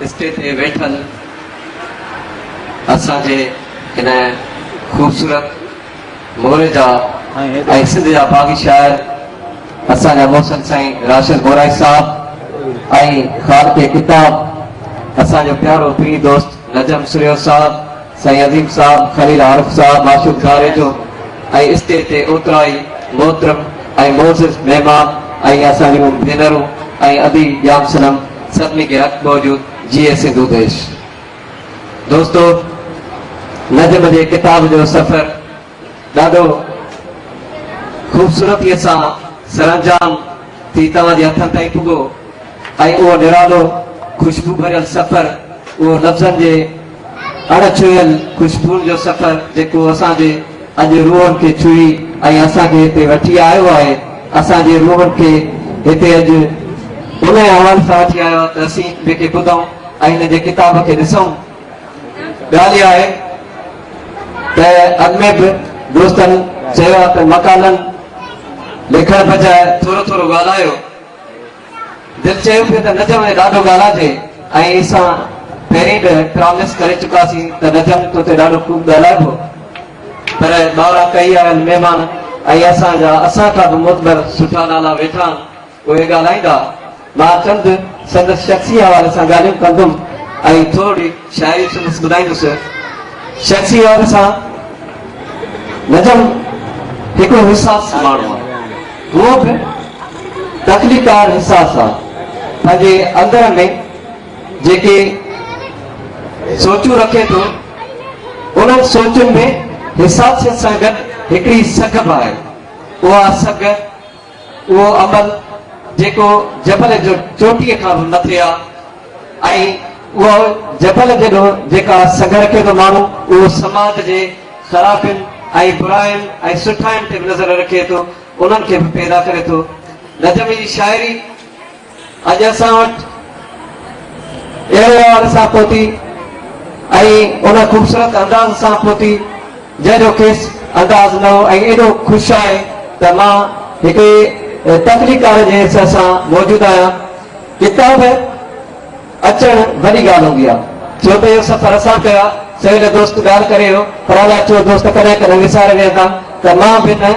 Stage ते वेठल असांजे हिन ख़ूबसूरत मोरे जा ऐं सिंध जा बाग़ी शाइर असांजा मोहसिन साईं राशिद मोराई साहब ऐं ख़ाल के किताब असांजो प्यारो पीर दोस्त नजम सुरियो साहब, साईं अज़ीम साहब, खलील आरिफ साहब, माशूक घारे जो ऐं स्टेज ते ओतिरा ई मोहतरम ऐं मोज़िज़ महिमान ऐं असांजूं भेनरूं ऐं अदी जाम सनम सभिनी खे हक़ मौजूद जीए सिंधु देश। दोस्तो, नजम जे किताब जो सफ़र ॾाढो ख़ूबसूरतीअ सां सरअंजाम थी तव्हांजे हथनि ताईं पुॻो ऐं उहो निरालो ख़ुशबू भरियल सफ़र, उहो लफ़्ज़नि जे अणछुयल ख़ुशबू जो सफ़र जेको असांजे अॼु रूहनि खे छुई ऐं असांखे हिते वठी आयो आहे। असांजे रूहनि खे हिते अॼु उन हवाले सां वठी आयो त असीं ॿिए ॿुधूं ऐं हिन जे किताब खे ॾिसूं। ॻाल्हि आहे त अॻ में बि दोस्तनि चयो आहे त मकाननि लिखण बजाए थोरो थोरो ॻाल्हायो। दिलि चयो पियो त नजम में ॾाढो ॻाल्हाइजे ऐं असां पहिरीं बि प्रॉमिस करे चुकासीं त नजम तो ते ॾाढो ख़ूब ॻाल्हाइबो, पर ॿाहिरां कई आयल महिमान ऐं असांखां बि मोतबर सुठा नाला वेठा आहिनि, उहे ॻाल्हाईंदा। मां चंद संदसि शख़्सी हवाले सां ॻाल्हियूं कंदुमि ऐं थोरी शाइरी संदसि ॿुधाईंदुसि। शख़्सी हवाले सां नजम हिकिड़ो हिसास माण्हू आहे, उहो बि तकलीकार हिसास आहे। पंहिंजे अंदर में जेके सोचूं रखे थो उन्हनि सोचुनि में हिसासियत सां गॾु हिकिड़ी सघ आहे। उहा सघ, उहो अमल जेको जबल जो चोटीअ खां बि मथे आहे ऐं उहो जबल जॾो जेका सघ रखे थो माण्हू, उहो समाज जे ख़राबियुनि ऐं बुराइनि ऐं सुठाइनि ते बि नज़र रखे थो, उन्हनि खे बि पैदा करे थो। नजम जी शाइरी अॼु असां वटि अहिड़े हवाले सां पहुती ऐं उन ख़ूबसूरत अंदाज़ सां पहुती जंहिंजो खेसि अंदाज़ न हो ऐं एॾो ख़ुशि आहे त मां हिकिड़े तकलीकार जे हिसाब सां मौजूदु आहियां। किताब अचणु वॾी ॻाल्हि हूंदी आहे, छो त इहो सफ़र असां कयो आहे। सवेल दोस्त ॻाल्हि करे वियो, पर अलाए छो दोस्त कॾहिं कॾहिं विसारे वेंदा त मां बि न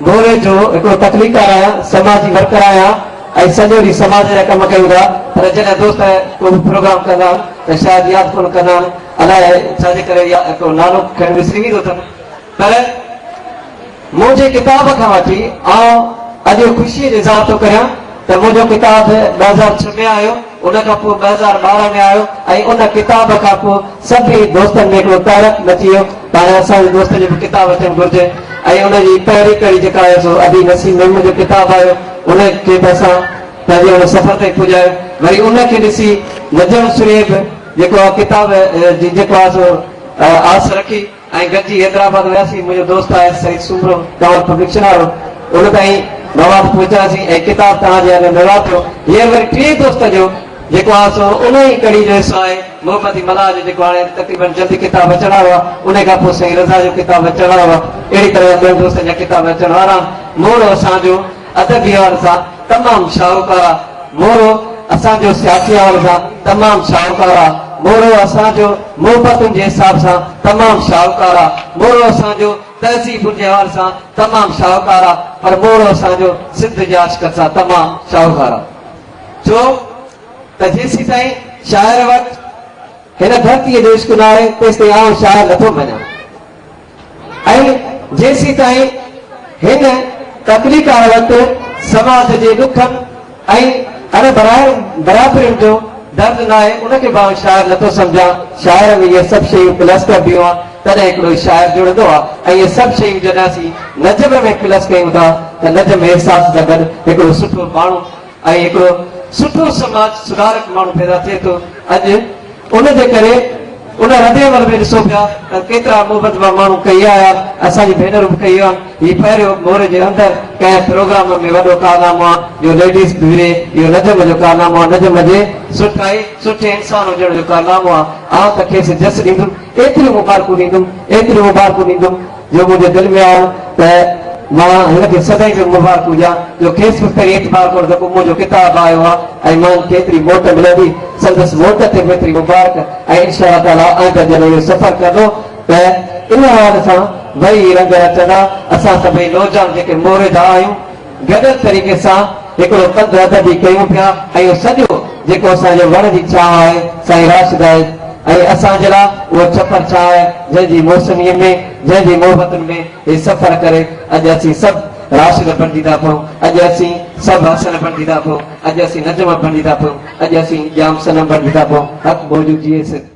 मोरे जो हिकिड़ो तकलीकार आहियां, समाजी वर्कर आहियां ऐं सॼो ॾींहुं समाज जा कम कयूं था। पर जॾहिं दोस्त को बि प्रोग्राम कंदा त शायदि यादि कोन कंदा आहिनि, अलाए छाजे करे हिकिड़ो नालो खणी विसरी वेंदो अथनि। पर मुंहिंजे किताब खां वठी अॼु ख़ुशीअ जो इज़हार थो करियां त मुंहिंजो किताब 2006 में आयो, उन खां पोइ 2012 में आयो ऐं उन किताब खां पोइ सभिनी दोस्तनि में हिकिड़ो तारक मची वियो त हाणे असांजे दोस्त जो बि किताब अचणु घुरिजे। ऐं उनजी पहिरीं कड़ी जेका आहे सो अदी नसीम में मुंहिंजो किताब आयो, उनखे बि असां पंहिंजे उन सफ़र ते पुॼायो। वरी उनखे ॾिसी नजम सुरेब जेको आहे किताब जी जेको आहे सो आस रखी ऐं गॾिजी हैदराबाद वियासीं। मुंहिंजो दोस्त आहे सईद सुमरो कंवर पब्लिशन वारो, उन ताईं मवाद पहुचासीं ऐं किताब तव्हांजे हले मिला थियो। हीअंर वरी टे दोस्त जो जेको आहे सो उन ई कड़ी जो हिसो आहे मोहम्मदी मल्हा जो जेको हाणे तक़रीबन जल्दी किताब अचण वारो आहे, उन खां पोइ साईं रज़ा जो किताब अचण वारो आहे। अहिड़ी तरह ॿियनि दोस्तनि जा किताब अचण वारा आहिनि। मोरो असांजो अदबी हवाले सां तमामु शाहूकार आहे, मोरो असांजो सियासी हवाले सां तमामु शाहूकार आहे, मोरो असांजो मोहबतुनि जे हिसाब सां तमामु शाहूकार आहे, मोरो असांजो तहज़ीब जे हवाले सां तमामु शाहूकार आहे, पर मोरो असांजो सिंध जे आशिक़ सां तमामु शाहूकार आहे। छो त जेसीं ताईं शाइर वटि हिन धरतीअ जो इश्क़ न आहे तेसि ताईं आउं शाइर नथो मञां, ऐं जेसीं ताईं हिन तकलीकार वटि समाज जे ॾुखनि ऐं अण बराबरियुनि जो दर्द न आहे उनखे बि आउं शाइर नथो सम्झां। शाइर में इहे सभु शयूं प्लस कबियूं आहे, तॾहिं हिकिड़ो शाइर जुड़ंदो आहे। ऐं इहे सभु शयूं जॾहिं असीं नजम में प्लस कयूं था त नजम एहसास सां गॾु हिकिड़ो सुठो माण्हू ऐं हिकिड़ो सुठो समाज सुधारक माण्हू पैदा थिए थो। अॼु उनजे करे उन रदेवल में ॾिसो पिया त केतिरा मोहबत माण्हू कई आया, असांजी भेनरूं बि कई आहिनि। हीउ पहिरियों मोरे जे अंदरि कंहिं प्रोग्राम में वॾो कारनामो आहे जो लेडीज़ बि विरे, इहो नजम जो कारनामो आहे, नजम जे सुठे इंसान हुजण जो कारनामो आहे। आउं त खेसि जस ॾींदुमि, एतिरियूं मुबारकूं ॾींदुमि जो मुंहिंजे दिलि में आयो त मां हिनखे सदाईं जो मुबारक हुजां जो खेसि बि पहिरीं एतबार करो त मुंहिंजो किताब आयो आहे ऐं मां केतिरी मोट मिलंदी संदसि मोट ते बि एतिरी मुबारक ऐं इंशा ताला आइंदा जॾहिं इहो सफ़र कंदो त इन हाल सां वई रंग अचंदा असां सभई नौजवान जेके मोरिदा आहियूं गॾियल तरीक़े सां हिकिड़ो पंधु अदबी कयूं पिया ऐं इहो सॼो जेको असांजो वण जी चाह आहे साईं राशिद आहे ऐं असांजे लाइ उहो छपर छा आहे जंहिंजी मौसमीअ में जंहिंजी मोहबतुनि में हे सफ़र करे अॼु असीं सभु राशिद बणिजी पियूं अॼु असीं सभु हसन बणिजी पियूं अॼु असीं नजम बणिजी पियूं अॼु असीं जाम सनम बणिजी पियूं हक़ मौजूद जी